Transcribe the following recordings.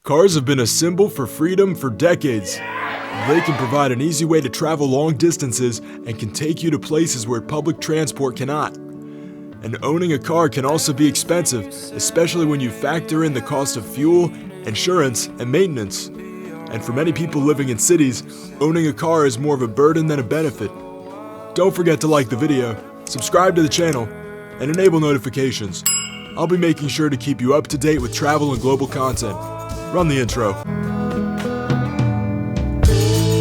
Cars have been a symbol for freedom for decades. They can provide an easy way to travel long distances and can take you to places where public transport cannot. And owning a car can also be expensive, especially when you factor in the cost of fuel, insurance, and maintenance. And for many people living in cities, owning a car is more of a burden than a benefit. Don't forget to like the video, subscribe to the channel, and enable notifications. I'll be making sure to keep you up to date with travel and global content. Run the intro.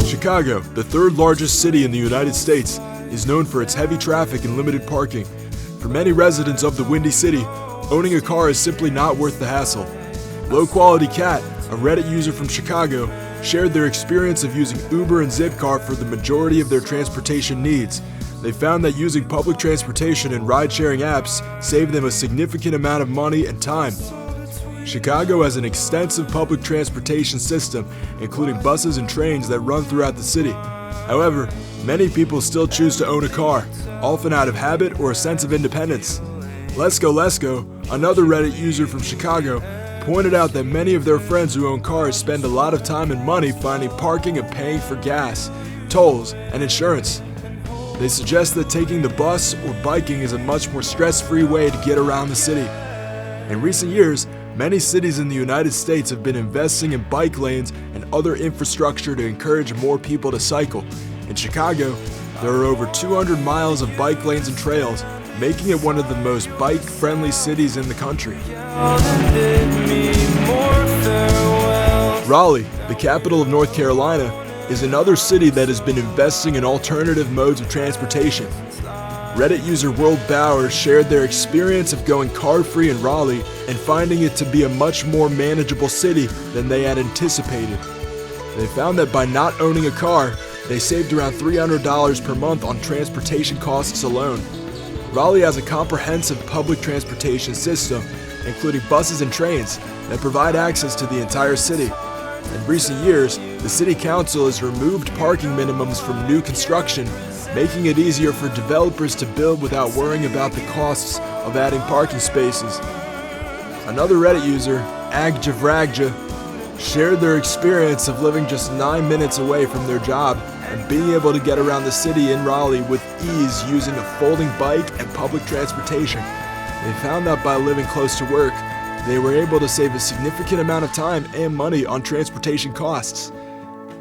Chicago, the third largest city in the United States, is known for its heavy traffic and limited parking. For many residents of the Windy City, owning a car is simply not worth the hassle. Low Quality Cat, a Reddit user from Chicago, shared their experience of using Uber and Zipcar for the majority of their transportation needs. They found that using public transportation and ride-sharing apps saved them a significant amount of money and time. Chicago has an extensive public transportation system, including buses and trains that run throughout the city. However, many people still choose to own a car, often out of habit or a sense of independence. Let's Go, another Reddit user from Chicago, pointed out that many of their friends who own cars spend a lot of time and money finding parking and paying for gas, tolls, and insurance. They suggest that taking the bus or biking is a much more stress-free way to get around the city. In recent years, many cities in the United States have been investing in bike lanes and other infrastructure to encourage more people to cycle. In Chicago, there are over 200 miles of bike lanes and trails, making it one of the most bike-friendly cities in the country. Raleigh, the capital of North Carolina, is another city that has been investing in alternative modes of transportation. Reddit user World Bauer shared their experience of going car-free in Raleigh and finding it to be a much more manageable city than they had anticipated. They found that by not owning a car, they saved around $300 per month on transportation costs alone. Raleigh has a comprehensive public transportation system, including buses and trains, that provide access to the entire city. In recent years, the city council has removed parking minimums from new construction, making it easier for developers to build without worrying about the costs of adding parking spaces. Another Reddit user, Agjavraggja, shared their experience of living just 9 minutes away from their job and being able to get around the city in Raleigh with ease using a folding bike and public transportation. They found that by living close to work, they were able to save a significant amount of time and money on transportation costs.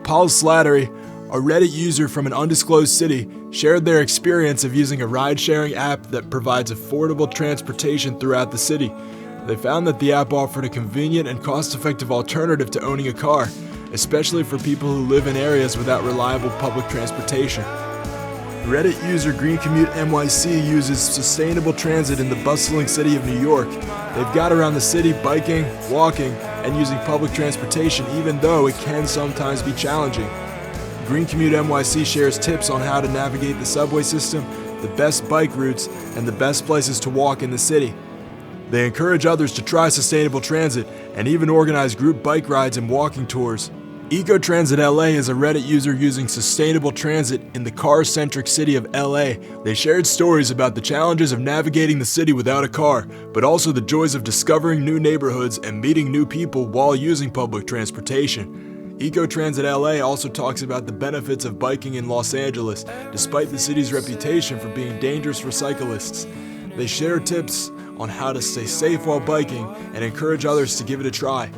Paul Slattery, a Reddit user from an undisclosed city, shared their experience of using a ride-sharing app that provides affordable transportation throughout the city. They found that the app offered a convenient and cost-effective alternative to owning a car, especially for people who live in areas without reliable public transportation. Reddit user Green Commute NYC uses sustainable transit in the bustling city of New York. They've got around the city biking, walking, and using public transportation even though it can sometimes be challenging. Green Commute NYC shares tips on how to navigate the subway system, the best bike routes, and the best places to walk in the city. They encourage others to try sustainable transit and even organize group bike rides and walking tours. EcoTransit LA is a Reddit user using sustainable transit in the car-centric city of LA. They shared stories about the challenges of navigating the city without a car, but also the joys of discovering new neighborhoods and meeting new people while using public transportation. EcoTransit LA also talks about the benefits of biking in Los Angeles, despite the city's reputation for being dangerous for cyclists. They share tips on how to stay safe while biking and encourage others to give it a try.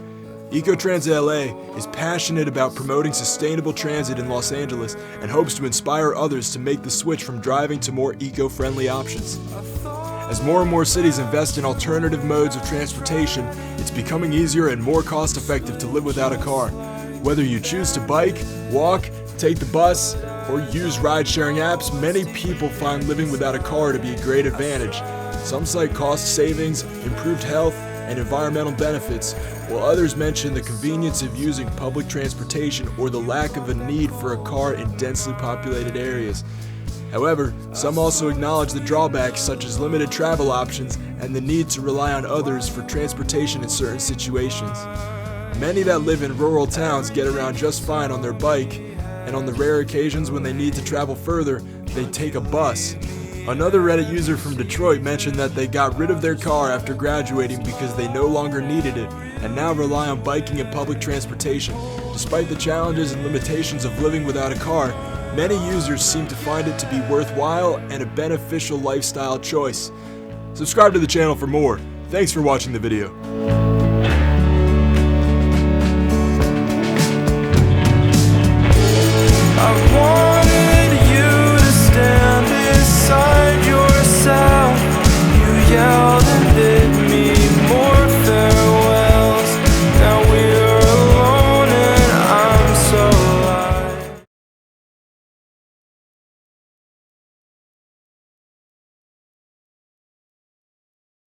EcoTransit LA is passionate about promoting sustainable transit in Los Angeles and hopes to inspire others to make the switch from driving to more eco-friendly options. As more and more cities invest in alternative modes of transportation, it's becoming easier and more cost-effective to live without a car. Whether you choose to bike, walk, take the bus, or use ride-sharing apps, many people find living without a car to be a great advantage. Some cite cost savings, improved health, and environmental benefits, while others mention the convenience of using public transportation or the lack of a need for a car in densely populated areas. However, some also acknowledge the drawbacks such as limited travel options and the need to rely on others for transportation in certain situations. Many that live in rural towns get around just fine on their bike, and on the rare occasions when they need to travel further, they take a bus. Another Reddit user from Detroit mentioned that they got rid of their car after graduating because they no longer needed it and now rely on biking and public transportation. Despite the challenges and limitations of living without a car, many users seem to find it to be worthwhile and a beneficial lifestyle choice. Subscribe to the channel for more. Thanks for watching the video.